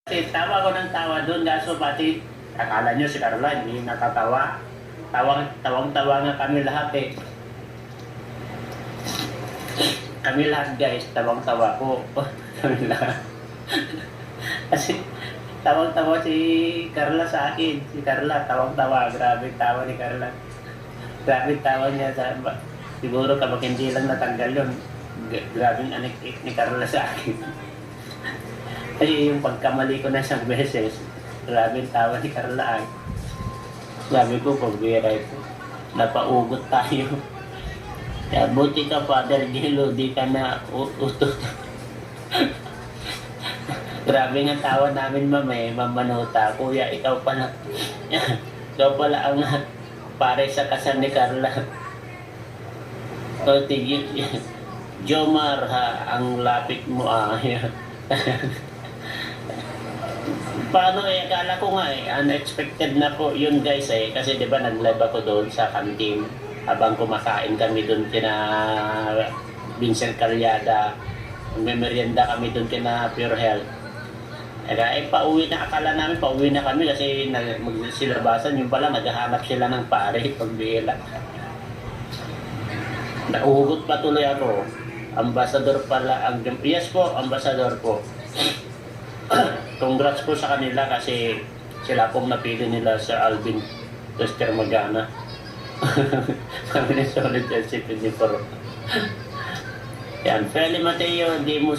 Kasi tawa ko ng tawa doon, kaso pati akala nyo si Carla hindi natatawa. Tawang-tawa nga kami lahat eh. Kami lahat guys, tawang-tawa ko. Kami lahat. Kasi tawang-tawa si Carla sa akin. Si Carla, tawang-tawa. Grabe tawa ni Carla. Grabe tawa niya sa... Siguro kapag hindi lang natanggal yun, grabing anik-ik ni Carla sa akin. Kasi yung pagkamali ko na isang beses, grabing tawa ni Carla ay. Sabi ko, pagbira ito, napaugot tayo. Kaya buti ka, Father Gilo, di ka na utot. Grabe nga tawa namin, Ma'am Manuta. Kuya, ikaw pala. Ikaw pala ang pare sa kasal ni Carla. O, tigil. Jomar, ha, ang lapit mo, Paano eh, akala ko nga unexpected na po yun guys eh. Kasi di ba nag-live ako doon sa canteen. Habang kumakain kami doon kina Vincent Caryada. Merienda kami doon kina Pure Health. Pauwi na, akala namin pauwi na kami kasi magsilabasan. Yung pala naghahanap sila ng pare pagbila. Nauhugot pa tuloy ako. Ambassador pala ang... Yes po, ambassador po. Congrats po sa kanila kasi sila pong napili nila sa Alvin Lester Magana. Kami na solid LC24. Yan, Feli Mateo, hindi mo